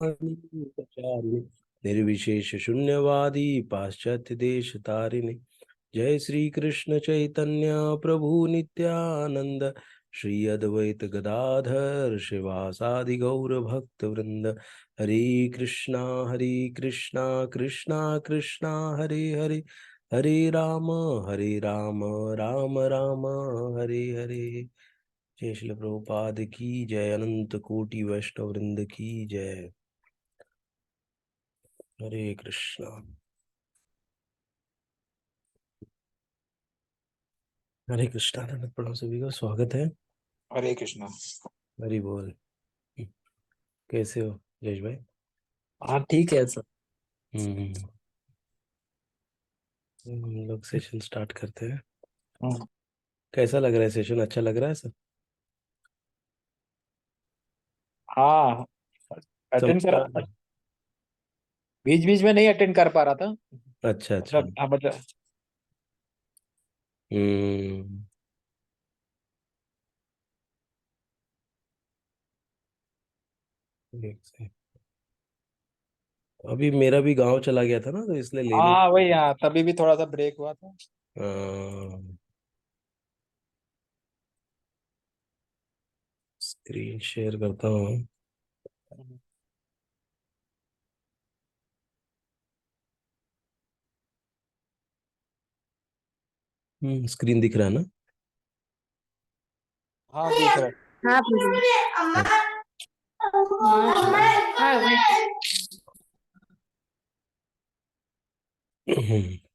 प्रचारिणे निर्विशेष शून्यवादी पाश्चात्य देश तारिणे। जय श्री कृष्ण चैतन्य प्रभु नित्यानंद, श्री अद्वैत गदाधर शिवासादि गौर भक्त वृंद। हरे कृष्णा कृष्णा कृष्णा हरे हरे, हरे राम राम राम हरे हरे। जय श्री प्रभुपाद की जय, अनंत कोटि वैष्णव वृंद की जय। हरे कृष्णा। हरे कृष्णा। नमः प्रणाम सभी का स्वागत है। हरे कृष्णा। हरि बोल। कैसे हो जयेश भाई? हाँ ठीक है सर। हम्म हम लोग सेशन स्टार्ट करते हैं। कैसा लग रहा है सेशन? अच्छा लग रहा है सर? हाँ अटेंड समझ कर, आ रहा बीच बीच में नहीं अटेंड कर पा रहा था। है? अच्छा अच्छा। मतलब हाँ मतलब हम्म एक से- अभी मेरा भी गांव चला गया था ना, तो इसलिए लेने। हाँ वही, हाँ तभी भी थोड़ा सा ब्रेक हुआ था। स्क्रीन शेयर करता हूँ। स्क्रीन दिख रहा है ना? हाँ दिख रहा है। हाँ प्रभु।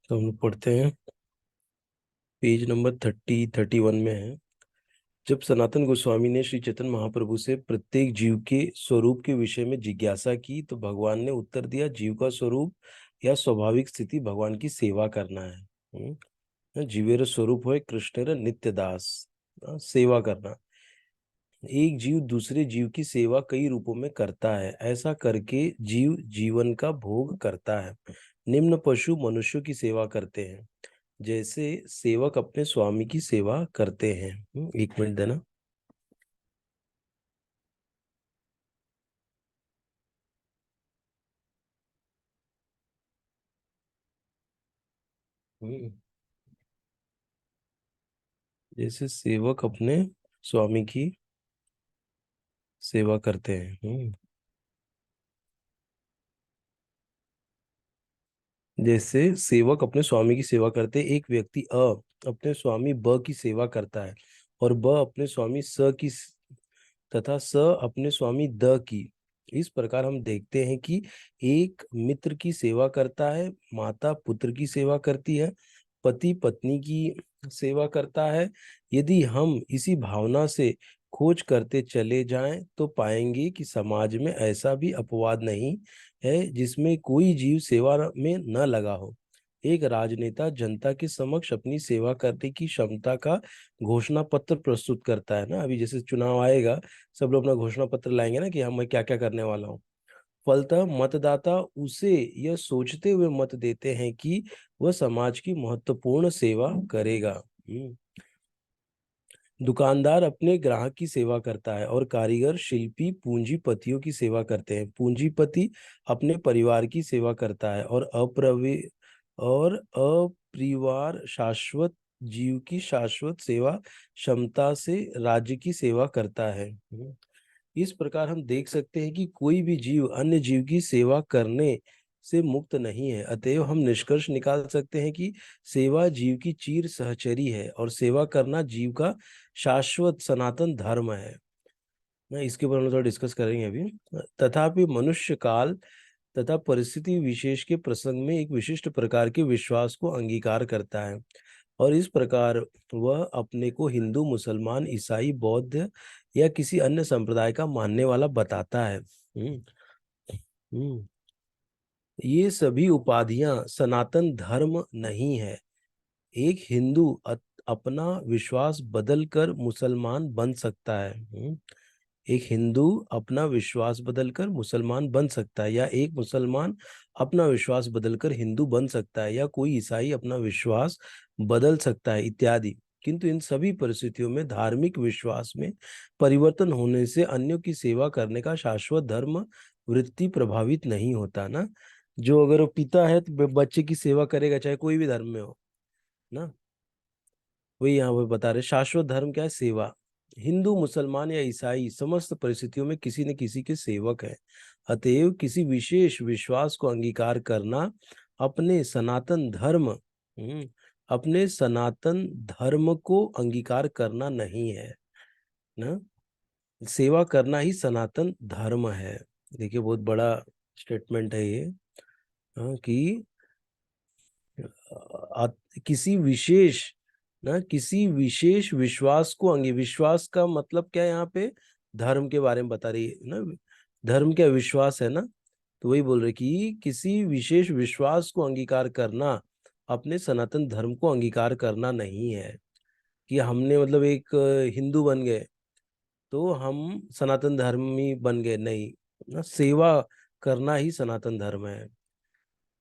तो हम लोग पढ़ते हैं, पेज नंबर 31 में है। जब सनातन गोस्वामी ने श्री चैतन्य महाप्रभु से प्रत्येक जीव के स्वरूप के विषय में जिज्ञासा की, तो भगवान ने उत्तर दिया, जीव का स्वरूप या स्वाभाविक स्थिति भगवान की सेवा करना है। जीवेर स्वरूप हो कृष्णेर नित्य दास। सेवा करना। एक जीव दूसरे जीव की सेवा कई रूपों में करता है। ऐसा करके जीव जीवन का भोग करता है। निम्न पशु मनुष्यों की सेवा करते हैं, जैसे सेवक अपने स्वामी की सेवा करते हैं। एक मिनट देना। जैसे सेवक अपने स्वामी की सेवा करते हैं। जैसे सेवक अपने स्वामी की सेवा करते हैं, एक व्यक्ति अ अपने स्वामी ब की सेवा करता है, और ब अपने स्वामी स की तथा स अपने स्वामी द की। इस प्रकार हम देखते हैं कि एक मित्र की सेवा करता है, माता पुत्र की सेवा करती है, पति पत्नी की सेवा करता है। यदि हम इसी भावना से खोज करते चले जाएं, तो पाएंगे कि समाज में ऐसा भी अपवाद नहीं है जिसमें कोई जीव सेवा में न लगा हो। एक राजनेता जनता के समक्ष अपनी सेवा करने की क्षमता का घोषणा पत्र प्रस्तुत करता है ना। अभी जैसे चुनाव आएगा, सब लोग अपना घोषणा पत्र लाएंगे ना कि हम मैं क्या क्या करने वाला हूँ। फलतः मतदाता उसे यह सोचते हुए मत देते हैं कि वह समाज की महत्वपूर्ण सेवा करेगा। दुकानदार अपने ग्राहक की सेवा करता है, और कारीगर शिल्पी पूंजीपतियों की सेवा करते हैं। पूंजीपति अपने परिवार की सेवा करता है, और अपरिवार शाश्वत जीव की शाश्वत सेवा क्षमता से राज्य की सेवा करता है। इस प्रकार हम देख सकते हैं कि कोई भी जीव अन्य जीव की सेवा करने से मुक्त नहीं है। अतएव हम निष्कर्ष निकाल सकते हैं कि सेवा जीव की चीर सहचरी है, और सेवा करना जीव का शाश्वत सनातन धर्म है। मैं इसके ऊपर हम थोड़ा डिस्कस करेंगे अभी। तथापि मनुष्य काल तथा परिस्थिति विशेष के प्रसंग में एक विशिष्ट प्रकार के विश्वास को अंगीकार करता है, और इस प्रकार वह अपने को हिंदू, मुसलमान, ईसाई, बौद्ध या किसी अन्य संप्रदाय का मानने वाला बताता है। हम्म ये सभी उपाधियां सनातन धर्म नहीं है। एक हिंदू अपना विश्वास बदलकर मुसलमान बन सकता है। एक हिंदू अपना विश्वास बदलकर मुसलमान बन सकता है, या एक मुसलमान अपना विश्वास बदलकर हिंदू बन सकता है, या कोई ईसाई अपना विश्वास बदल सकता है, इत्यादि। किंतु इन सभी परिस्थितियों में धार्मिक विश्वास में परिवर्तन होने से अन्यों की सेवा करने का शाश्वत धर्म वृत्ति प्रभावित नहीं होता ना। जो अगर वो पिता है तो बच्चे की सेवा करेगा, चाहे कोई भी धर्म में हो ना। वही यहाँ पे बता रहे, शाश्वत धर्म क्या है? सेवा। हिंदू, मुसलमान या ईसाई समस्त परिस्थितियों में किसी न किसी के सेवक हैं। अतएव किसी विशेष विश्वास को अंगीकार करना अपने सनातन धर्म अपने सनातन धर्म को अंगीकार करना नहीं है ना। सेवा करना ही सनातन धर्म है। देखिए बहुत बड़ा स्टेटमेंट है ये। कि किसी विशेष किसी विशेष विश्वास को अंगी, विश्वास का मतलब क्या है यहाँ पे? धर्म के बारे में बता रही है ना। धर्म क्या विश्वास है ना। तो वही बोल रहे कि किसी विशेष विश्वास को अंगीकार करना अपने सनातन धर्म को अंगीकार करना नहीं है। कि हमने मतलब एक हिंदू बन गए तो हम सनातन धर्मी बन गए, नहीं ना। सेवा करना ही सनातन धर्म है।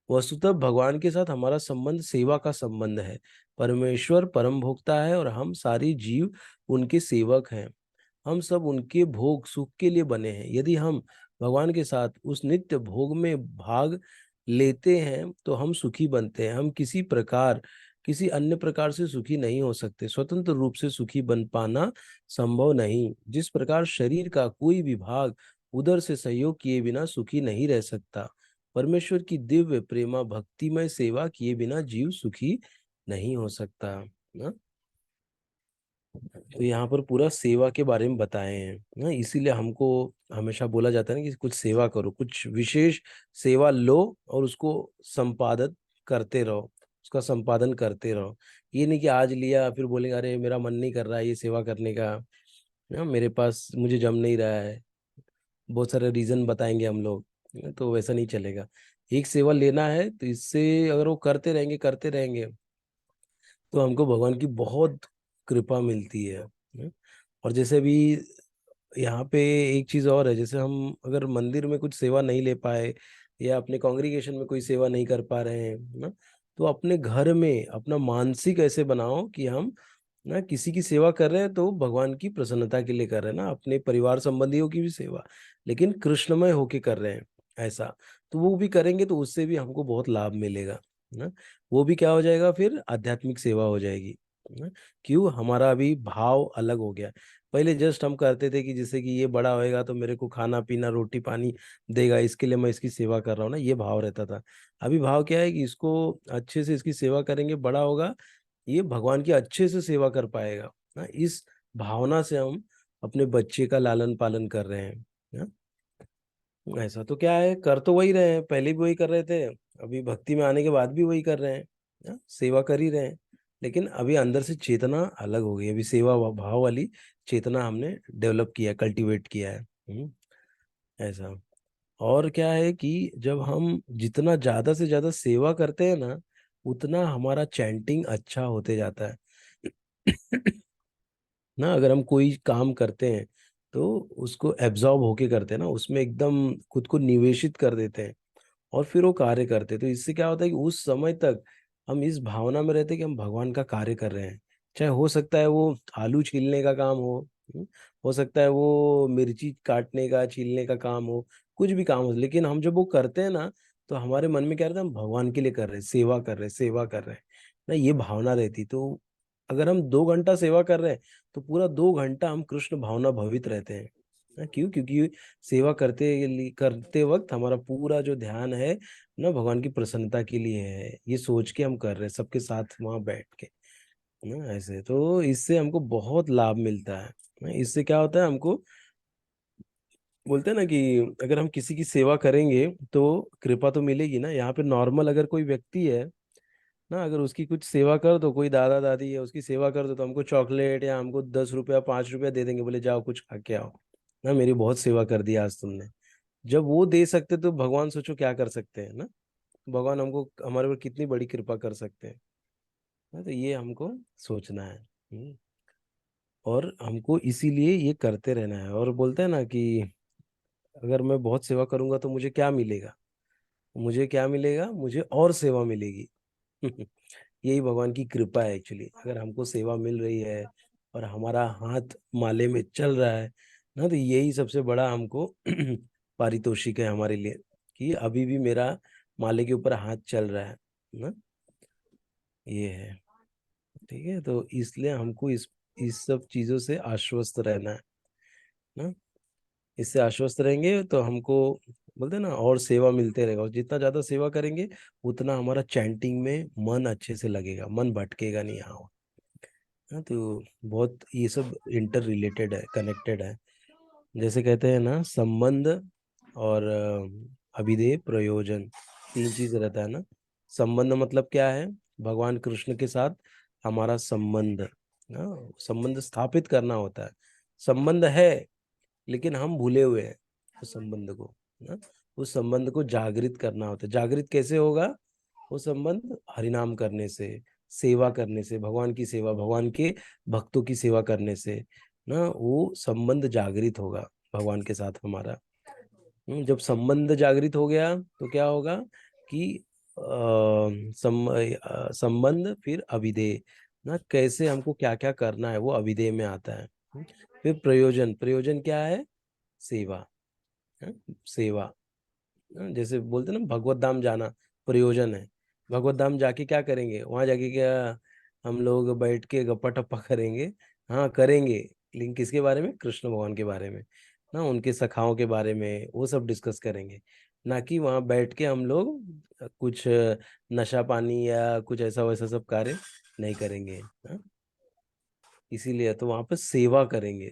वस्तुतः भगवान के साथ हमारा संबंध सेवा का संबंध है। परमेश्वर परम भोक्ता है और हम सारे जीव उनके सेवक हैं। हम सब उनके भोग सुख के लिए बने हैं। यदि हम भगवान के साथ उस नित्य भोग में भाग लेते हैं तो हम सुखी बनते हैं। हम किसी अन्य प्रकार से सुखी नहीं हो सकते। स्वतंत्र रूप से सुखी बन पाना संभव नहीं। जिस प्रकार शरीर का कोई भी भाग उधर से सहयोग किए बिना सुखी नहीं रह सकता, परमेश्वर की दिव्य प्रेमा भक्तिमय सेवा किए बिना जीव सुखी नहीं हो सकता ना। तो यहाँ पर पूरा सेवा के बारे में बताए हैं ना। इसीलिए हमको हमेशा बोला जाता है ना कि कुछ सेवा करो, कुछ विशेष सेवा लो और उसको संपादित करते रहो, उसका संपादन करते रहो। ये नहीं कि आज लिया फिर बोलेंगे अरे मेरा मन नहीं कर रहा है ये सेवा करने का ना, मेरे पास मुझे जम नहीं रहा है, बहुत सारे रीजन बताएंगे हम लोग। तो वैसा नहीं चलेगा। एक सेवा लेना है तो इससे अगर वो करते रहेंगे तो हमको भगवान की बहुत कृपा मिलती है। और जैसे भी यहाँ पे एक चीज और है, जैसे हम अगर मंदिर में कुछ सेवा नहीं ले पाए या अपने कॉन्ग्रीगेशन में कोई सेवा नहीं कर पा रहे हैं ना, तो अपने घर में अपना मानसिक ऐसे बनाओ कि हम ना किसी की सेवा कर रहे हैं तो भगवान की प्रसन्नता के लिए कर रहे हैं ना, अपने परिवार संबंधियों की भी सेवा, लेकिन कृष्णमय होके कर रहे हैं ऐसा। तो वो भी करेंगे तो उससे भी हमको बहुत लाभ मिलेगा ना। वो भी क्या हो जाएगा, फिर आध्यात्मिक सेवा हो जाएगी ना। क्यों? हमारा अभी भाव अलग हो गया। पहले जस्ट हम करते थे कि जैसे कि ये बड़ा होएगा तो मेरे को खाना पीना रोटी पानी देगा, इसके लिए मैं इसकी सेवा कर रहा हूँ ना, ये भाव रहता था। अभी भाव क्या है कि इसको अच्छे से इसकी सेवा करेंगे, बड़ा होगा, ये भगवान की अच्छे से सेवा कर पाएगा ना। इस भावना से हम अपने बच्चे का लालन पालन कर रहे हैं ना। ऐसा तो क्या है, कर तो वही रहे हैं, पहले भी वही कर रहे थे, अभी भक्ति में आने के बाद भी वही कर रहे हैं ना, सेवा कर ही रहे हैं। लेकिन अभी अंदर से चेतना अलग हो गई, अभी सेवा भाव वाली चेतना हमने डेवलप किया, कल्टीवेट किया है। ऐसा। और क्या है कि जब हम जितना ज्यादा से ज्यादा सेवा करते हैं ना, उतना हमारा चैंटिंग अच्छा होते जाता है। ना अगर हम कोई काम करते हैं तो उसको एब्जॉर्ब होके करते हैं ना, उसमें एकदम खुद को निवेशित कर देते हैं और फिर वो कार्य करते हैं। तो इससे क्या होता है कि उस समय तक हम इस भावना में रहते हैं कि हम भगवान का कार्य कर रहे हैं। चाहे हो सकता है वो आलू छीलने का काम हो, हो सकता है वो मिर्ची काटने का छीलने का काम हो, कुछ भी काम हो, लेकिन हम जब वो करते हैं ना तो हमारे मन में क्या रहता है, हम भगवान के लिए कर रहे हैं, सेवा कर रहे हैं, सेवा कर रहे हैं ना, ये भावना रहती। तो अगर हम 2 घंटा सेवा कर रहे हैं तो पूरा 2 घंटा हम कृष्ण भावना भवित रहते हैं ना। क्यों? क्योंकि सेवा करते वक्त हमारा पूरा जो ध्यान है ना भगवान की प्रसन्नता के लिए है, ये सोच के हम कर रहे हैं सबके साथ वहां बैठ के ना। ऐसे तो इससे हमको बहुत लाभ मिलता है ना। इससे क्या होता है, हमको बोलते हैं ना कि अगर हम किसी की सेवा करेंगे तो कृपा तो मिलेगी ना। यहाँ पे नॉर्मल अगर कोई व्यक्ति है ना, अगर उसकी कुछ सेवा कर दो, कोई दादा दादी है उसकी सेवा कर दो, तो हमको चॉकलेट या हमको 10 रुपया 5 रुपया दे देंगे, बोले जाओ कुछ खा के आओ ना, मेरी बहुत सेवा कर दी आज तुमने। जब वो दे सकते तो भगवान सोचो क्या कर सकते हैं ना। भगवान हमको हमारे ऊपर कितनी बड़ी कृपा कर सकते हैं ना। तो ये हमको सोचना है। और हमको इसीलिए ये करते रहना है। और बोलते हैं ना कि अगर मैं बहुत सेवा करूंगा तो मुझे क्या मिलेगा? मुझे क्या मिलेगा? मुझे और सेवा मिलेगी। यही भगवान की कृपा है एक्चुअली। अगर हमको सेवा मिल रही है और हमारा हाथ माले में चल रहा है ना, तो यही सबसे बड़ा हमको पारितोषिक है हमारे लिए, कि अभी भी मेरा माले के ऊपर हाथ चल रहा है ना, ये है। ठीक है, तो इसलिए हमको इस सब चीजों से आश्वस्त रहना है ना। इससे आश्वस्त रहेंगे तो हमको बोलते हैं ना, और सेवा मिलते रहेगा, और जितना ज्यादा सेवा करेंगे उतना हमारा चैंटिंग में मन अच्छे से लगेगा, मन भटकेगा नहीं। हाँ हाँ, तो बहुत ये सब इंटर रिलेटेड है, कनेक्टेड है। जैसे कहते हैं ना, संबंध और अभिधेय प्रयोजन, तीन चीज रहता है ना। संबंध मतलब क्या है? भगवान कृष्ण के साथ हमारा संबंध, संबंध स्थापित करना होता है। संबंध है लेकिन हम भूले हुए हैं उस संबंध को ना। उस संबंध को जागृत करना होता है। जागृत कैसे होगा वो संबंध? हरिनाम करने से, सेवा करने से, भगवान की सेवा, भगवान के भक्तों की सेवा करने से ना, वो संबंध जागृत होगा भगवान के साथ हमारा। जब संबंध जागृत हो गया तो क्या होगा कि संबंध, फिर अभिधेय ना, कैसे हमको क्या क्या करना है वो अभिधेय में आता है। फिर प्रयोजन, प्रयोजन क्या है? सेवा। हाँ, सेवा। जैसे बोलते हैं ना, भगवत धाम जाना प्रयोजन है। भगवत धाम जाके क्या करेंगे? वहां जाके क्या हम लोग बैठ के गप्पा टप्पा करेंगे? हाँ करेंगे, लेकिन किसके बारे में? कृष्ण भगवान के बारे में ना, उनके सखाओं के बारे में, वो सब डिस्कस करेंगे। ना कि वहां बैठ के हम लोग कुछ नशा पानी या कुछ ऐसा वैसा सब कार्य नहीं करेंगे। हाँ, इसीलिए तो वहां पर सेवा करेंगे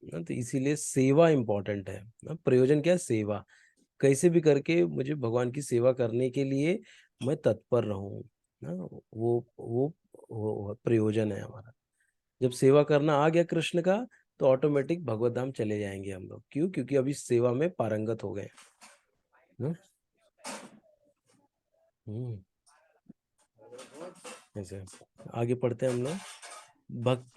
ना, तो इसीलिए सेवा इंपॉर्टेंट है ना। प्रयोजन क्या है? सेवा। कैसे भी करके मुझे भगवान की सेवा करने के लिए मैं तत्पर रहूं ना, वो प्रयोजन है हमारा। जब सेवा करना आ गया कृष्ण का, तो ऑटोमेटिक भगवत धाम चले जाएंगे हम लोग। क्यों? क्योंकि अभी सेवा में पारंगत हो गए ना। हम्म ऐसे आगे पढ़ते हैं हम लोग।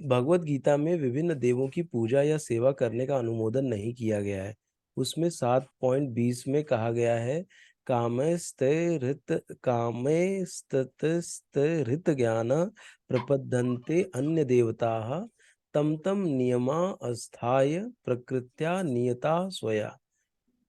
भगवत गीता में विभिन्न देवों की पूजा या सेवा करने का अनुमोदन नहीं किया गया है। उसमें 7.20 में कहा गया है, कामे स्तृत ज्ञान प्रपद्यन्ते अन्य देवता तम तम नियमा अस्थाय प्रकृत्या नियता स्वया।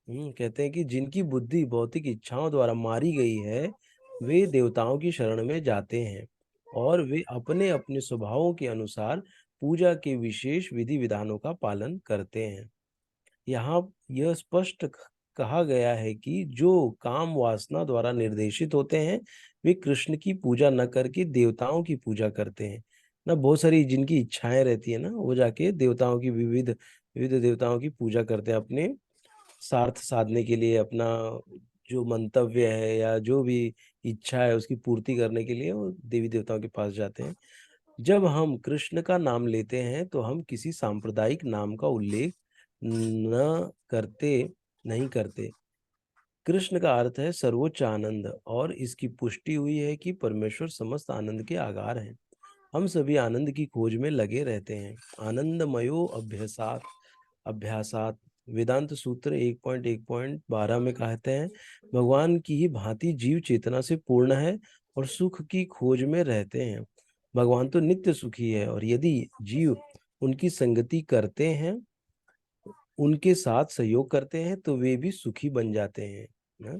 कहते हैं कि जिनकी बुद्धि भौतिक इच्छाओं द्वारा मारी गई है, वे देवताओं की शरण में जाते हैं और वे अपने अपने स्वभावों के अनुसार पूजा के विशेष विधि विधानों का पालन करते हैं। यहाँ यह स्पष्ट कहा गया है कि जो काम वासना द्वारा निर्देशित होते हैं, वे कृष्ण की पूजा न करके देवताओं की पूजा करते हैं ना। बहुत सारी जिनकी इच्छाएं रहती है ना, वो जाके देवताओं की विविध विविध देवताओं की पूजा करते हैं, अपने स्वार्थ साधने के लिए, अपना जो मंतव्य है या जो भी इच्छा है उसकी पूर्ति करने के लिए वो देवी देवताओं के पास जाते हैं। जब हम कृष्ण का नाम लेते हैं तो हम किसी सांप्रदायिक नाम का उल्लेख न करते नहीं करते। कृष्ण का अर्थ है सर्वोच्च आनंद, और इसकी पुष्टि हुई है कि परमेश्वर समस्त आनंद के आधार हैं। हम सभी आनंद की खोज में लगे रहते हैं। आनंदमयो अभ्यासात अभ्यासात वेदांत सूत्र 1.1.12 में कहते हैं, भगवान की ही भांति जीव चेतना से पूर्ण है और सुख की खोज में रहते हैं। भगवान तो नित्य सुखी है, और यदि जीव उनकी संगति करते हैं, उनके साथ सहयोग करते हैं, तो वे भी सुखी बन जाते हैं ना।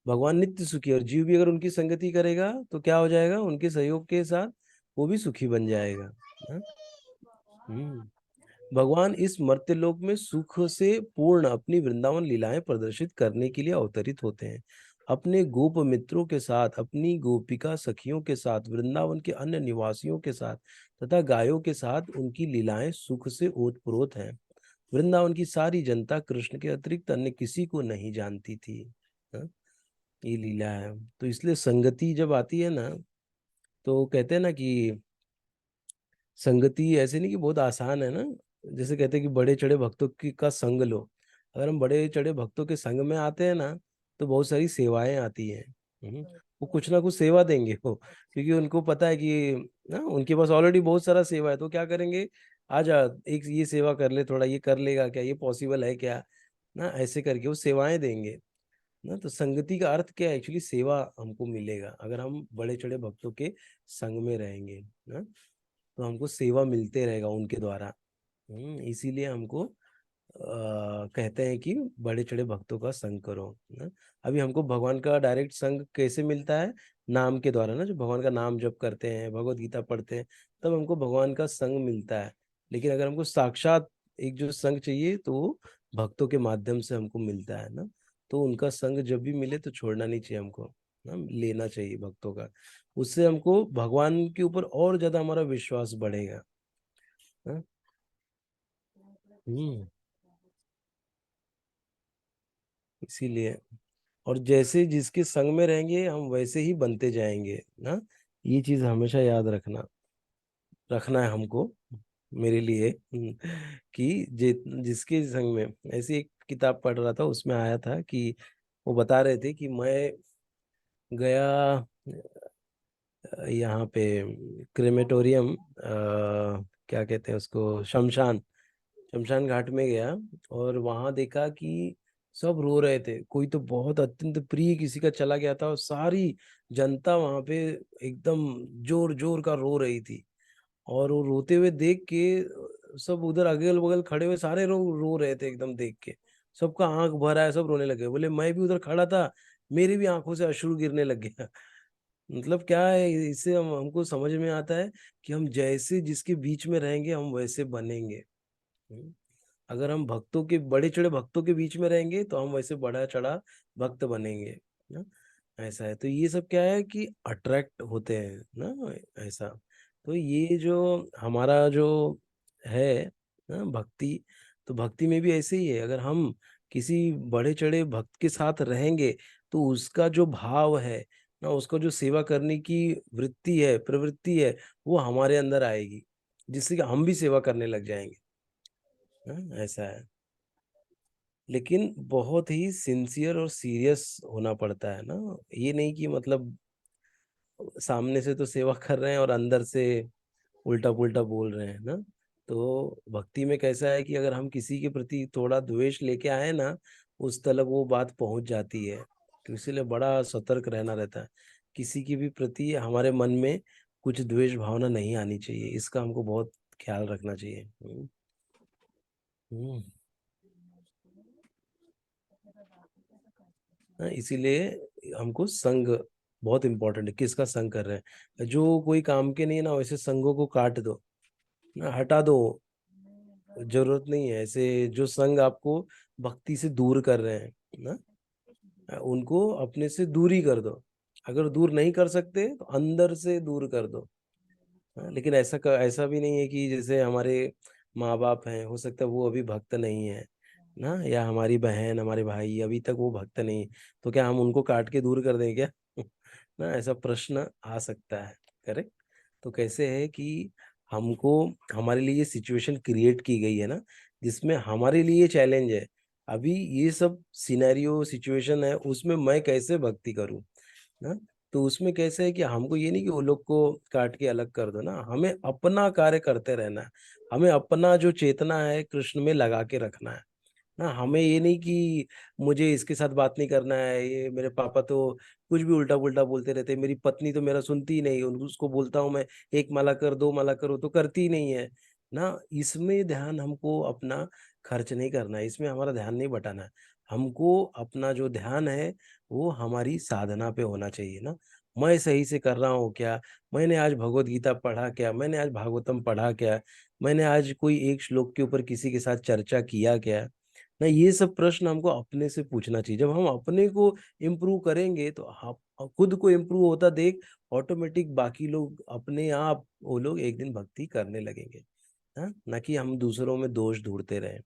भगवान नित्य सुखी है, और जीव भी अगर उनकी संगति करेगा तो क्या हो जाएगा? उनके सहयोग के साथ वो भी सुखी बन जाएगा ना? हम्म भगवान इस मर्त्यलोक में सुख से पूर्ण अपनी वृंदावन लीलाएं प्रदर्शित करने के लिए अवतरित होते हैं। अपने गोप मित्रों के साथ, अपनी गोपिका सखियों के साथ, वृंदावन के अन्य निवासियों के साथ तथा गायों के साथ उनकी लीलाएं सुख से ओतप्रोत हैं। वृंदावन की सारी जनता कृष्ण के अतिरिक्त अन्य किसी को नहीं जानती थी। हाँ, ये लीला है। तो इसलिए संगति जब आती है ना, तो कहते हैं ना कि संगति ऐसे नहीं कि बहुत आसान है ना। जैसे कहते हैं कि बड़े चढ़े भक्तों की का संग लो। अगर हम बड़े चढ़े भक्तों के संग में आते हैं ना, तो बहुत सारी सेवाएं आती हैं। वो कुछ ना कुछ सेवा देंगे वो, क्योंकि उनको पता है कि ना उनके पास ऑलरेडी बहुत सारा सेवा है, तो क्या करेंगे? आजा, एक ये सेवा कर ले, थोड़ा ये कर लेगा क्या, ये पॉसिबल है क्या, ना ऐसे करके वो सेवाएं देंगे। ना। तो संगति का अर्थ क्या है? एक्चुअली सेवा हमको मिलेगा अगर हम बड़े चढ़े भक्तों के संग में रहेंगे ना। तो हमको सेवा मिलते रहेगा उनके द्वारा। इसीलिए हमको कहते हैं कि बड़े चढ़े भक्तों का संग करो ना। अभी हमको भगवान का डायरेक्ट संग कैसे मिलता है? नाम के द्वारा ना। जो भगवान का नाम जप करते हैं, भगवत गीता पढ़ते हैं, तब हमको भगवान का संग मिलता है। लेकिन अगर हमको साक्षात एक जो संग चाहिए तो वो भक्तों के माध्यम से हमको मिलता है ना। तो उनका संग जब भी मिले तो छोड़ना नहीं चाहिए हमको ना, लेना चाहिए भक्तों का। उससे हमको भगवान के ऊपर और ज्यादा हमारा विश्वास बढ़ेगा ना। हम्म इसीलिए, और जैसे जिसके संग में रहेंगे हम वैसे ही बनते जाएंगे ना। ये चीज हमेशा याद रखना रखना है हमको, मेरे लिए। कि जिसके संग में, ऐसी एक किताब पढ़ रहा था उसमें आया था कि वो बता रहे थे कि मैं गया यहाँ पे क्रेमेटोरियम, क्या कहते हैं उसको, शमशान, शमशान घाट में गया। और वहां देखा कि सब रो रहे थे। कोई तो बहुत अत्यंत प्रिय किसी का चला गया था और सारी जनता वहां पे एकदम जोर जोर का रो रही थी। और वो रोते हुए देख के सब उधर अगल बगल खड़े हुए सारे लोग रो रहे थे एकदम देख के। सबका आंख भर आया, सब रोने लगे। बोले मैं भी उधर खड़ा था, मेरी भी आंखों से अश्रु गिरने लग गया। मतलब क्या है, इससे हमको समझ में आता है कि हम जैसे जिसके बीच में रहेंगे हम वैसे बनेंगे। हम्म। अगर हम भक्तों के, बड़े चढ़े भक्तों के बीच में रहेंगे तो हम वैसे बड़ा चढ़ा भक्त बनेंगे ना। ऐसा है। तो ये सब क्या है कि अट्रैक्ट होते हैं ना, ऐसा। तो ये जो हमारा जो है ना भक्ति, तो भक्ति में भी ऐसे ही है। अगर हम किसी बड़े चढ़े भक्त के साथ रहेंगे तो उसका जो भाव है ना, उसको जो सेवा करने की वृत्ति है, प्रवृत्ति है, वो हमारे अंदर आएगी, जिससे कि हम भी सेवा करने लग जाएंगे ऐसा है। लेकिन बहुत ही सिंसियर और सीरियस होना पड़ता है ना। ये नहीं कि मतलब सामने से तो सेवा कर रहे हैं और अंदर से उल्टा पुल्टा बोल रहे हैं ना। तो भक्ति में कैसा है कि अगर हम किसी के प्रति थोड़ा द्वेष लेके आए ना, उस तलक वो बात पहुंच जाती है। तो इसीलिए बड़ा सतर्क रहना रहता है। किसी के भी प्रति हमारे मन में कुछ द्वेष भावना नहीं आनी चाहिए, इसका हमको बहुत ख्याल रखना चाहिए। हम्म। हाँ, इसीलिए हमको संग बहुत इंपॉर्टेंट है। किसका संग कर रहे हैं? जो कोई काम के नहीं है ना, वैसे संगों को काट दो ना, हटा दो। जरूरत नहीं है ऐसे जो संग आपको भक्ति से दूर कर रहे हैं ना, उनको अपने से दूरी कर दो। अगर दूर नहीं कर सकते तो अंदर से दूर कर दो। हाँ, लेकिन ऐसा भी नहीं है कि जैसे हमारे माँ बाप हैं, हो सकता है वो अभी भक्त नहीं है ना, या हमारी बहन, हमारे भाई अभी तक वो भक्त नहीं, तो क्या हम उनको काट के दूर कर दें क्या? ना, ऐसा प्रश्न आ सकता है। करेक्ट। तो कैसे है कि हमको, हमारे लिए ये सिचुएशन क्रिएट की गई है ना, जिसमें हमारे लिए चैलेंज है। अभी ये सब सिनेरियो सिचुएशन है, उसमें मैं कैसे भक्ति करूं ना। तो उसमें कैसे है कि हमको ये नहीं कि वो लोग को काट के अलग कर दो ना, हमें अपना कार्य करते रहना है। हमें अपना जो चेतना है कृष्ण में लगा के रखना है ना। हमें ये नहीं कि मुझे इसके साथ बात नहीं करना है, ये मेरे पापा तो कुछ भी उल्टा पुल्टा बोलते रहते हैं, मेरी पत्नी तो मेरा सुनती ही नहीं, उसको बोलता हूँ मैं एक माला कर, दो माला करो, तो करती ही नहीं है ना। इसमें ध्यान हमको अपना खर्च नहीं करना है, इसमें हमारा ध्यान नहीं बटाना है। हमको अपना जो ध्यान है वो हमारी साधना पे होना चाहिए ना। मैं सही से कर रहा हूँ क्या? मैंने आज भगवत गीता पढ़ा क्या? मैंने आज भागवतम पढ़ा क्या? मैंने आज कोई एक श्लोक के ऊपर किसी के साथ चर्चा किया क्या ना? ये सब प्रश्न हमको अपने से पूछना चाहिए। जब हम अपने को इम्प्रूव करेंगे तो हम खुद को इम्प्रूव होता देख ऑटोमेटिक बाकी लोग अपने आप वो लोग एक दिन भक्ति करने लगेंगे। हाँ, ना कि हम दूसरों में दोष ढूंढते रहें।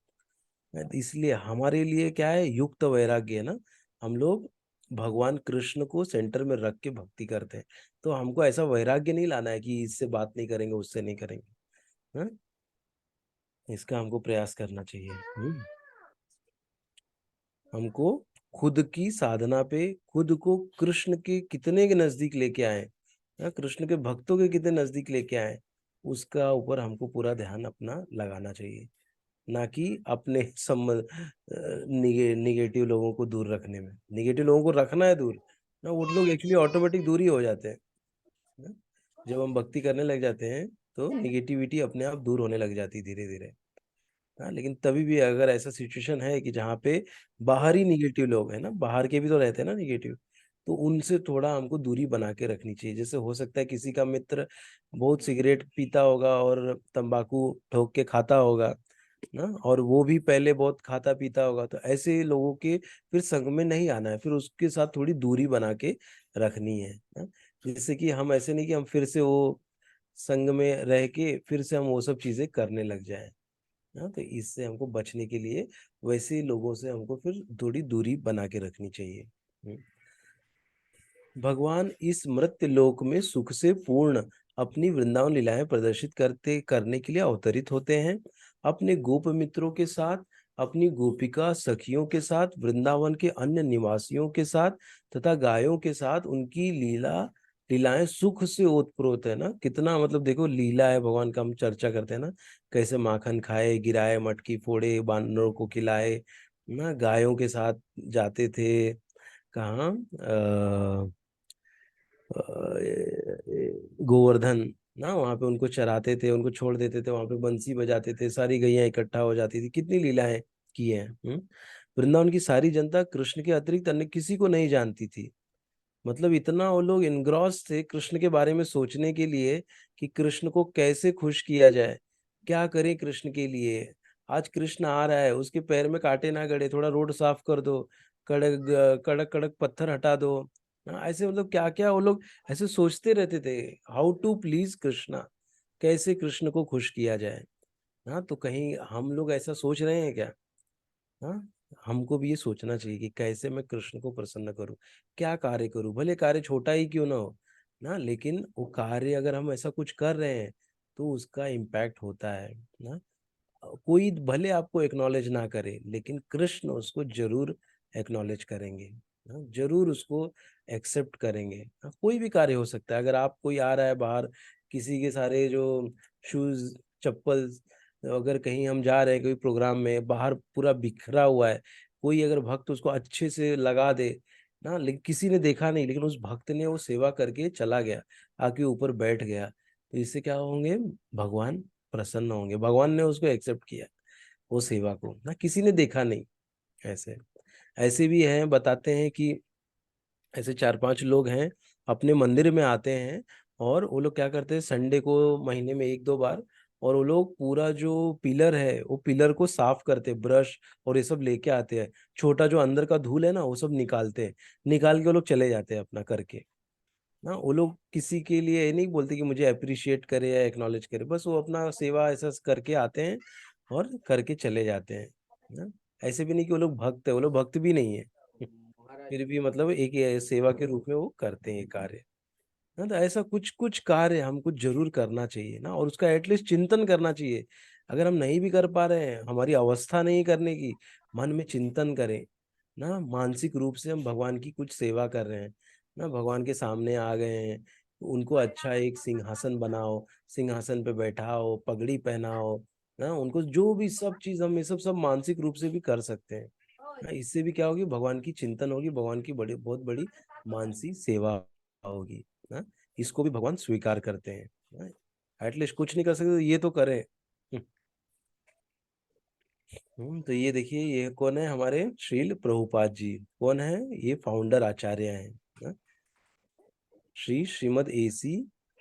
तो इसलिए हमारे लिए क्या है, युक्त वैराग्य है ना। हम लोग भगवान कृष्ण को सेंटर में रख के भक्ति करते हैं। तो हमको ऐसा वैराग्य नहीं लाना है कि इससे बात नहीं करेंगे, उससे नहीं करेंगे। हाँ, इसका हमको प्रयास करना चाहिए। हमको खुद की साधना पे खुद को कृष्ण के कितने के नजदीक लेके आए, कृष्ण के भक्तों के कितने नजदीक लेके आए, उसका ऊपर हमको पूरा ध्यान अपना लगाना चाहिए। ना कि अपने संबंध निगेटिव लोगों को दूर रखने में। निगेटिव लोगों को रखना है दूर ना, वो लोग एक्चुअली ऑटोमेटिक दूर ही हो जाते हैं ना। जब हम भक्ति करने लग जाते हैं तो निगेटिविटी अपने आप दूर होने लग जाती है धीरे धीरे। हाँ, लेकिन तभी भी अगर ऐसा सिचुएशन है कि जहाँ पे बाहरी निगेटिव लोग हैं ना, बाहर के भी तो रहते हैं ना निगेटिव, तो उनसे थोड़ा हमको दूरी बना के रखनी चाहिए। जैसे हो सकता है किसी का मित्र बहुत सिगरेट पीता होगा और तंबाकू ठोक के खाता होगा ना, और वो भी पहले बहुत खाता पीता होगा, तो ऐसे लोगों के फिर संग में नहीं आना है, फिर उसके साथ थोड़ी दूरी बना के रखनी है ना। जिससे कि हम ऐसे नहीं कि हम फिर से वो संग में रह के फिर से हम वो सब चीजें करने लग जाएं। हाँ, तो इससे हमको बचने के लिए वैसे लोगों से हमको फिर थोड़ी दूरी बना के रखनी चाहिए। भगवान इस मृत्यु लोक में सुख से पूर्ण अपनी वृंदावन लीलाएं प्रदर्शित करने के लिए अवतरित होते हैं। अपने गोप मित्रों के साथ, अपनी गोपिका सखियों के साथ, वृंदावन के अन्य निवासियों के साथ तथा गायों के साथ उनकी लीलाएं सुख से ओतप्रोत है ना। कितना मतलब देखो लीला है भगवान का, हम चर्चा करते हैं ना, कैसे माखन खाए, गिराए, मटकी फोड़े, बानरों को खिलाए ना, गायों के साथ जाते थे कहाँ, गोवर्धन ना, वहां पे उनको चराते थे, उनको छोड़ देते थे, वहां पे बंसी बजाते थे, सारी गैयां इकट्ठा हो जाती थी, कितनी लीलाएं की है। वृंदावन की सारी जनता कृष्ण के अतिरिक्त अन्य किसी को नहीं जानती थी। मतलब इतना वो लोग इनग्रॉस थे कृष्ण के बारे में सोचने के लिए कि कृष्ण को कैसे खुश किया जाए, क्या करें कृष्ण के लिए। आज कृष्ण आ रहा है, उसके पैर में कांटे ना गड़े, थोड़ा रोड साफ कर दो, कड़क कड़क कड़क पत्थर हटा दो ना, ऐसे मतलब क्या क्या वो लोग ऐसे सोचते रहते थे। हाउ टू प्लीज कृष्णा, कैसे कृष्ण को खुश किया जाए। हाँ, तो कहीं हम लोग ऐसा सोच रहे हैं क्या? हाँ, हमको भी ये सोचना चाहिए कि कैसे मैं कृष्ण को प्रसन्न करूं, क्या कार्य करूं, भले कार्य छोटा ही क्यों ना हो ना, लेकिन वो कार्य अगर हम ऐसा कुछ कर रहे हैं तो उसका इम्पैक्ट होता है ना। कोई भले आपको एक्नॉलेज ना करे, लेकिन कृष्ण उसको जरूर एक्नॉलेज करेंगे ना, जरूर उसको एक्सेप्ट करेंगे ना। कोई भी कार्य हो सकता है, अगर आप कोई आ रहा है बाहर, किसी के सारे जो शूज चप्पल, अगर कहीं हम जा रहे हैं कोई प्रोग्राम में, बाहर पूरा बिखरा हुआ है, कोई अगर भक्त उसको अच्छे से लगा दे ना, लेकिन किसी ने देखा नहीं, लेकिन उस भक्त ने वो सेवा करके चला गया, आके ऊपर बैठ गया, तो इससे क्या होंगे, भगवान प्रसन्न होंगे, भगवान ने उसको एक्सेप्ट किया वो सेवा को ना, किसी ने देखा नहीं। ऐसे ऐसे भी हैं, बताते हैं कि ऐसे 4-5 लोग हैं, अपने मंदिर में आते हैं, और वो लोग क्या करते हैं, संडे को महीने में 1-2 बार, और वो लोग पूरा जो पिलर है वो पिलर को साफ करते हैं, ब्रश और ये सब लेके आते हैं, छोटा जो अंदर का धूल है ना वो सब निकालते हैं, निकाल के वो लोग चले जाते हैं अपना करके ना। वो लोग किसी के लिए ये नहीं बोलते कि मुझे अप्रिशिएट करे या एक्नॉलेज करे, बस वो अपना सेवा ऐसा करके आते हैं और करके चले जाते हैं ना। ऐसे भी नहीं कि वो लोग भक्त है, वो लोग भक्त भी नहीं है फिर भी मतलब एक ये सेवा के रूप में वो करते हैं ये कार्य ना। तो ऐसा कुछ कुछ कार्य हमको जरूर करना चाहिए ना, और उसका एटलीस्ट चिंतन करना चाहिए। अगर हम नहीं भी कर पा रहे हैं, हमारी अवस्था नहीं करने की, मन में चिंतन करें ना, मानसिक रूप से हम भगवान की कुछ सेवा कर रहे हैं ना, भगवान के सामने आ गए हैं, उनको अच्छा एक सिंहासन बनाओ, सिंहासन पे बैठाओ, पगड़ी पहनाओ ना, उनको जो भी सब चीज हम ये सब मानसिक रूप से भी कर सकते हैं ना। इससे भी क्या होगी, भगवान की चिंतन होगी, भगवान की बड़ी बहुत बड़ी मानसिक सेवा होगी ना। इसको भी भगवान स्वीकार करते हैं। एटलीस्ट कुछ नहीं कर सकते तो ये तो करें। तो ये देखिए, ये कौन है, हमारे श्रील प्रभुपाद जी। कौन है ये, फाउंडर आचार्य हैं ना? श्री श्रीमद एसी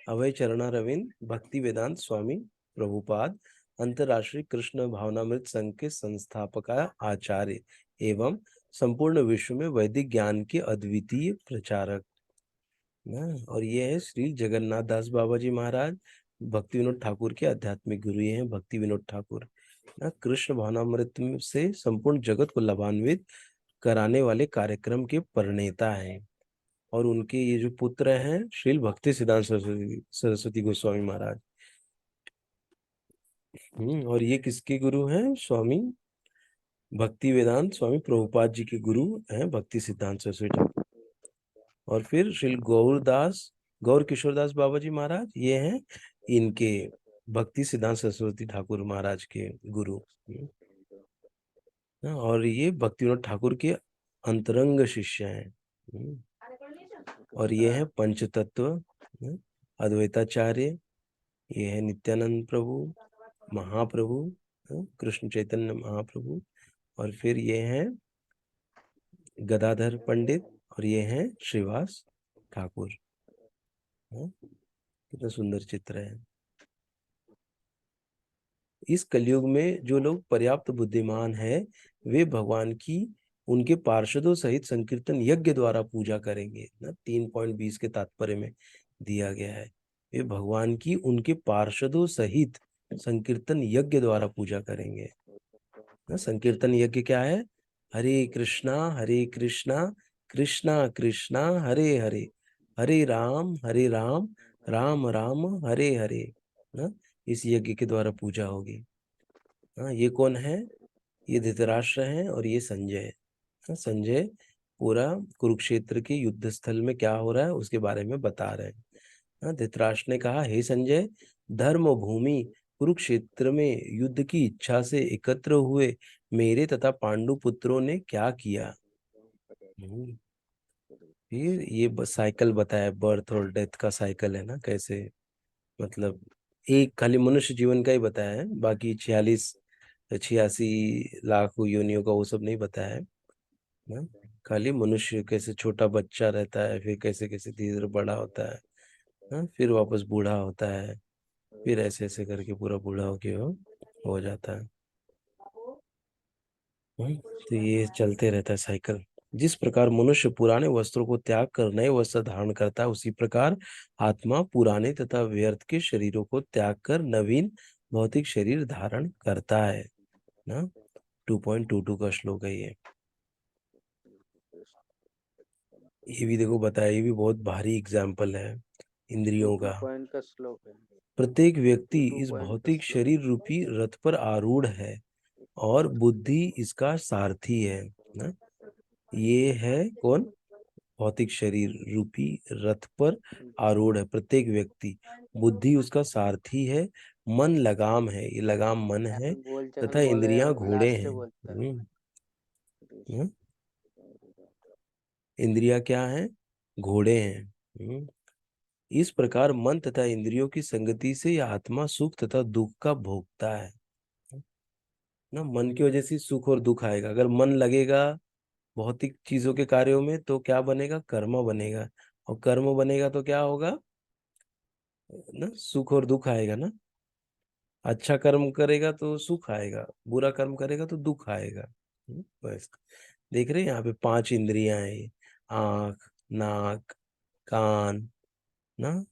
अभय चरणारविंद भक्ति वेदांत स्वामी प्रभुपाद, अंतर्राष्ट्रीय कृष्ण भावनामृत संघ के संस्थापक आचार्य एवं संपूर्ण विश्व में वैदिक ज्ञान के अद्वितीय प्रचारक ना। और ये है श्री जगन्नाथ दास बाबा जी महाराज, भक्ति विनोद ठाकुर के आध्यात्मिक गुरु ये हैं, भक्ति विनोद ठाकुर ना। कृष्ण भावनामृत से संपूर्ण जगत को लाभान्वित कराने वाले कार्यक्रम के प्रणेता हैं। और उनके ये जो पुत्र हैं, श्रील भक्ति सिद्धांत सरस्वती गोस्वामी महाराज। और ये किसके गुरु हैं, स्वामी भक्ति वेदांत स्वामी प्रभुपाद जी के गुरु हैं, भक्ति सिद्धांत सरस्वती ठाकुर। और फिर श्री गौर किशोर दास बाबा जी महाराज, ये हैं इनके भक्ति सिद्धांत सरस्वती ठाकुर महाराज के गुरु। और ये भक्तिविनोद ठाकुर के अंतरंग शिष्य हैं। और ये है पंचतत्व, अद्वैताचार्य, ये है नित्यानंद प्रभु, महाप्रभु, कृष्ण चैतन्य महाप्रभु, और फिर ये है गदाधर पंडित, और ये है श्रीवास ठाकुर। कितना सुंदर चित्र है। इस कलयुग में जो लोग पर्याप्त बुद्धिमान है, वे भगवान की उनके पार्षदों सहित संकीर्तन यज्ञ द्वारा पूजा करेंगे ना। 3.20 के तात्पर्य में दिया गया है, वे भगवान की उनके पार्षदों सहित संकीर्तन यज्ञ द्वारा पूजा करेंगे ना। संकीर्तन यज्ञ क्या है? हरे कृष्णा कृष्णा कृष्णा हरे हरे, हरे राम राम राम हरे हरे ना। इस यज्ञ के द्वारा पूजा होगी। हाँ, ये कौन है? ये धृतराष्ट्र है और ये संजय है। हाँ, संजय पूरा कुरुक्षेत्र के युद्ध स्थल में क्या हो रहा है उसके बारे में बता रहे हैं। हाँ, धृतराष्ट्र ने कहा, हे संजय, धर्म भूमि कुरुक्षेत्र में युद्ध की इच्छा से एकत्र हुए मेरे तथा पांडु पुत्रों ने क्या किया। फिर ये साइकिल बताया, बर्थ और डेथ का साइकिल है ना, कैसे मतलब एक खाली मनुष्य जीवन का ही बताया है, बाकी 86 लाख योनियों का वो सब नहीं बताया है ना। खाली मनुष्य कैसे छोटा बच्चा रहता है, फिर कैसे कैसे धीरे धीरे बड़ा होता है ना, फिर वापस बूढ़ा होता है, फिर ऐसे ऐसे करके पूरा बूढ़ा होके वो हो जाता है। तो ये चलते रहता है साइकिल। जिस प्रकार मनुष्य पुराने वस्त्रों को त्याग कर नए वस्त्र धारण करता है, उसी प्रकार आत्मा पुराने तथा व्यर्थ के शरीरों को त्याग कर नवीन भौतिक शरीर धारण करता है ना। 2.22 का श्लोक है ये। ये भी देखो बताया, ये भी बहुत भारी एग्जाम्पल है टू इंद्रियों टू का। पॉइंट का श्लोक है। प्रत्येक व्यक्ति टू टू इस पॉइंट का भौतिक श्लोक शरीर रूपी रथ पर आरूढ़ है और बुद्धि इसका सारथी है ना। ये है कौन? भौतिक शरीर रूपी रथ पर आरूढ़ है प्रत्येक व्यक्ति, बुद्धि उसका सारथी है, मन लगाम है, ये लगाम मन है, बोल तथा चल बोल रहे इंद्रियां हैं, घोड़े लास्ट से हैं। बोलता है। हम्म, इंद्रियां क्या है? घोड़े हैं। इस प्रकार मन तथा इंद्रियों की संगति से यह आत्मा सुख तथा दुख का भोगता है ना। मन की वजह से सुख और दुख आएगा। अगर मन लगेगा भौतिक चीजों के कार्यों में तो क्या बनेगा? कर्म बनेगा, और कर्म बनेगा तो क्या होगा ना? सुख और दुख आएगा ना। अच्छा कर्म करेगा तो सुख आएगा, बुरा कर्म करेगा तो दुख आएगा। बस देख रहे हैं यहाँ पे 5 इंद्रियां हैं ये, आंख, नाक, कान ना,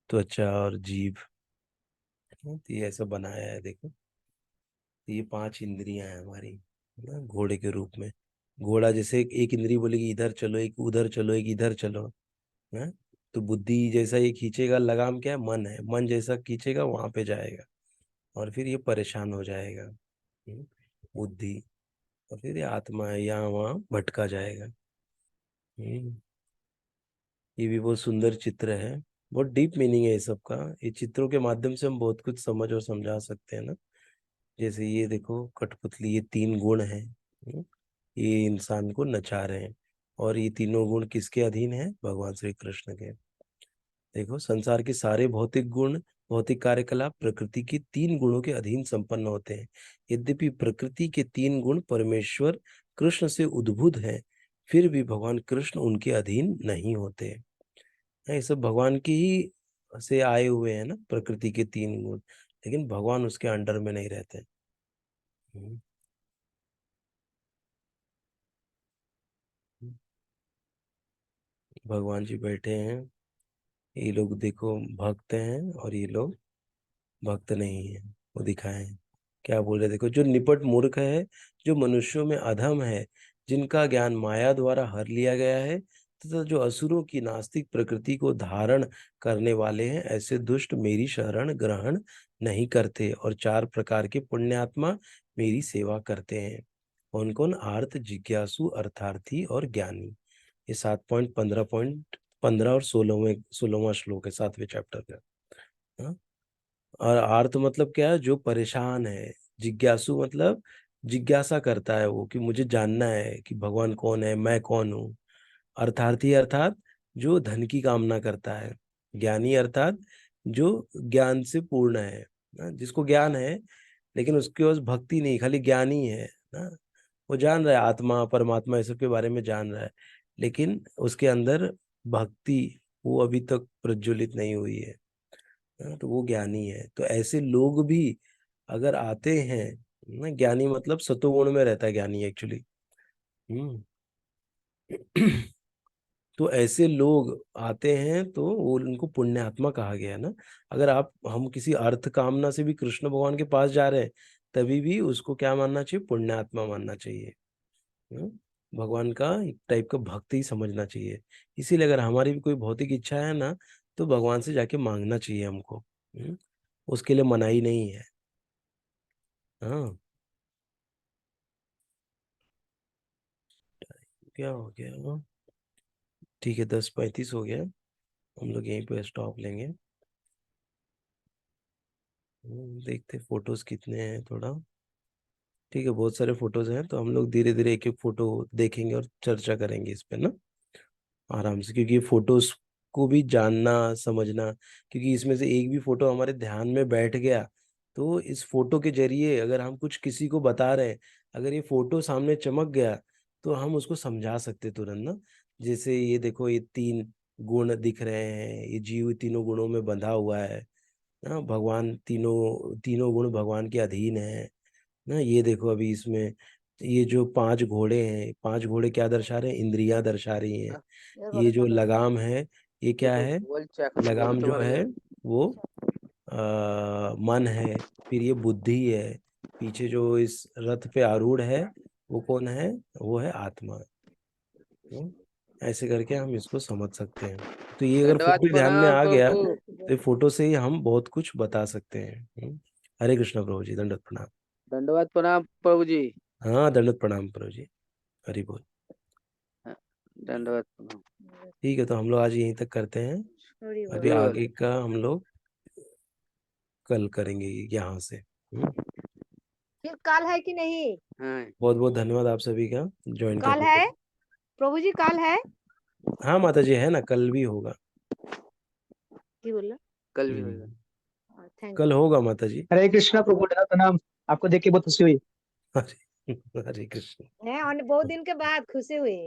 त्वचा और जीभ। तो ये ऐसा बनाया है देखो। ये 5 इंद्रियां हैं हमारी ना, घोड़े के रूप में। घोड़ा जैसे एक इंद्री बोलेगी इधर चलो, एक उधर चलो, एक इधर चलो है। तो बुद्धि जैसा ये खींचेगा, लगाम क्या है? मन है, मन जैसा खींचेगा वहां पे जाएगा, और फिर ये परेशान हो जाएगा। बुद्धि, और फिर ये आत्मा है, यहाँ वहाँ भटका जाएगा। हम्म, ये भी बहुत सुंदर चित्र है, बहुत डीप मीनिंग है ये सब का। ये चित्रों के माध्यम से हम बहुत कुछ समझ और समझा सकते हैं ना। जैसे ये देखो कठपुतली, ये 3 गुण हैं। ये इंसान को नचा रहे हैं, और ये तीनों गुण किसके अधीन है? भगवान श्री कृष्ण के। देखो संसार के सारे भौतिक गुण, भौतिक कार्यकलाप प्रकृति के 3 गुणों के अधीन संपन्न होते हैं। यद्यपि प्रकृति के 3 गुण परमेश्वर कृष्ण से उद्भूत हैं, फिर भी भगवान कृष्ण उनके अधीन नहीं होते। ये सब भगवान की ही से आए हुए हैं ना, प्रकृति के 3 गुण, लेकिन भगवान उसके अंडर में नहीं रहते। हम्म, भगवान जी बैठे हैं, ये लोग देखो भक्त हैं और ये लोग भक्त नहीं है। वो दिखाए क्या बोल रहे, देखो, जो निपट मूर्ख है, जो मनुष्यों में अधम है, जिनका ज्ञान माया द्वारा हर लिया गया है, तथा जो असुरों की नास्तिक प्रकृति को धारण करने वाले हैं, ऐसे दुष्ट मेरी शरण ग्रहण नहीं करते, और 4 प्रकार के पुण्यात्मा मेरी सेवा करते हैं। कौन कौन? आर्त, जिज्ञासु, अर्थार्थी और ज्ञानी। ये 7.15 और 16वां श्लोक है 7वें चैप्टर का। हाँ? और आर्त मतलब क्या है, जो परेशान है। जिज्ञासु मतलब जिज्ञासा करता है वो, कि मुझे जानना है कि भगवान कौन है, मैं कौन हूँ। अर्थार्थी अर्थात जो धन की कामना करता है। ज्ञानी अर्थात जो ज्ञान से पूर्ण है ना, जिसको ज्ञान है लेकिन उसके पास भक्ति नहीं, खाली ज्ञान ही है ना। वो जान रहा है आत्मा परमात्मा ये सब के बारे में जान रहा है, लेकिन उसके अंदर भक्ति वो अभी तक प्रज्वलित नहीं हुई है ना, तो वो ज्ञानी है। तो ऐसे लोग भी अगर आते हैं ना, ज्ञानी मतलब सतोगुण में रहता है ज्ञानी एक्चुअली। हम्म। तो ऐसे लोग आते हैं तो वो उनको पुण्यात्मा कहा गया है ना। अगर आप हम किसी अर्थ कामना से भी कृष्ण भगवान के पास जा रहे हैं, तभी भी उसको क्या मानना चाहिए, पुण्यात्मा मानना चाहिए। हम्म? भगवान का एक टाइप का भक्त ही समझना चाहिए। इसीलिए अगर हमारी भी कोई भौतिक इच्छा है ना, तो भगवान से जाके मांगना चाहिए हमको। उसके लिए मनाही नहीं है। हाँ। क्या हो गया? ठीक है, 10:35 हो गया। हम लोग यहीं पे स्टॉप लेंगे। देखते फोटोज कितने हैं थोड़ा। ठीक है, बहुत सारे फोटोज हैं, तो हम लोग धीरे धीरे एक एक फोटो देखेंगे और चर्चा करेंगे इस पे ना, आराम से। क्योंकि फोटोज को भी जानना समझना, क्योंकि इसमें से एक भी फोटो हमारे ध्यान में बैठ गया, तो इस फोटो के जरिए अगर हम कुछ किसी को बता रहे हैं, अगर ये फोटो सामने चमक गया, तो हम उसको समझा सकते तुरंत ना। जैसे ये देखो, ये 3 गुण दिख रहे हैं, ये जीव तीनों गुणों में बंधा हुआ है ना। भगवान तीनों तीनों गुण भगवान के अधीन है ना। ये देखो अभी इसमें ये जो 5 घोड़े हैं, 5 घोड़े क्या दर्शा रहे हैं, इंद्रियां दर्शा रही हैं। ये जो लगाम है, ये क्या है, लगाम जो है वो मन है। फिर ये बुद्धि है। पीछे जो इस रथ पे आरूढ़ है, वो कौन है, वो है आत्मा। हम्म? ऐसे करके हम इसको समझ सकते हैं। तो ये अगर दंडवत फोटो ध्यान में प्रणाम आ गया, प्रभु। तो ये फोटो से ही हम बहुत कुछ बता सकते हैं। हरे कृष्ण प्रभु जी, दंडवत प्रणाम। दंडवत प्रणाम प्रभु जी। हाँ, दंडवत प्रणाम प्रभु जी। हरि बोल। हाँ, दंडवत प्रणाम। ठीक है, तो हम लोग आज यहीं तक करते हैं। अभी हरि बोल। आगे का हम लोग कल करेंगे यहाँ से। फिर काल है कि नहीं? हाँ, बहुत बहुत धन्यवाद आप सभी का ज्वाइन काल करने के है लिए। प्रभु जी, काल है हाँ माता जी, है ना, कल भी होगा। की बोला? कल भी होगा। थैंक कल यू। होगा माता जी। हरे कृष्णा प्रभु प्रणाम। आपको देख के बहुत खुशी हुई। हरे हरे कृष्ण। है और बहुत दिन के बाद खुशी हुई।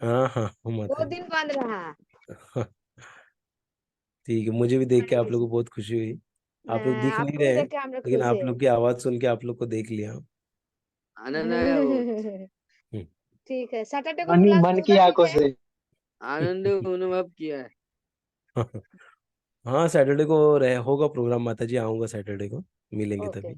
हाँ हाँ हाँ, माता बहुत जी। दिन बंद रहा। हाँ, ठीक है, मुझे भी देख के हरे आप लोगों को कृष्ण। बहुत खुशी हुई। आप लोग दिख नहीं आपको भी रहे हैं, देख के हम लोग लेकिन खुश आप है। लोग की आवाज सुन के आप लोग को देख लिया। आनंद आया बहुत। हम्म। ठीक है, सैटरडे को मन क्लास मन की उधर भी आंखों है? से। आनंद अनुभव किया है। हाँ, सैटरडे को रह होगा प्रोग्राम माता जी, आऊंगा सैटरडे को, मिलेंगे ओके। तभी।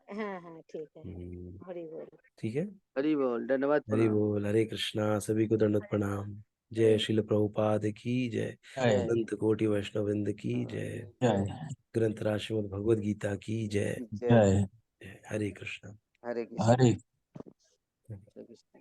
हाँ हाँ ठीक है। हम्म, हरी बोल। ठीक है। हरि बोल, दंडवत हरि प्रणाम। बोल, हरे कृष्णा, सभी को दंडवत प्रणाम। जय श्रील प्रभुपाद की जय। जय अनंत कोटि वैष्णववृंद की जय। जय ग्रंथ राज श्रीमद् भगवद गीता की जय। जय। जय हरे कृष्णा। हरे कृष्ण। हरे हरे कृष्ण।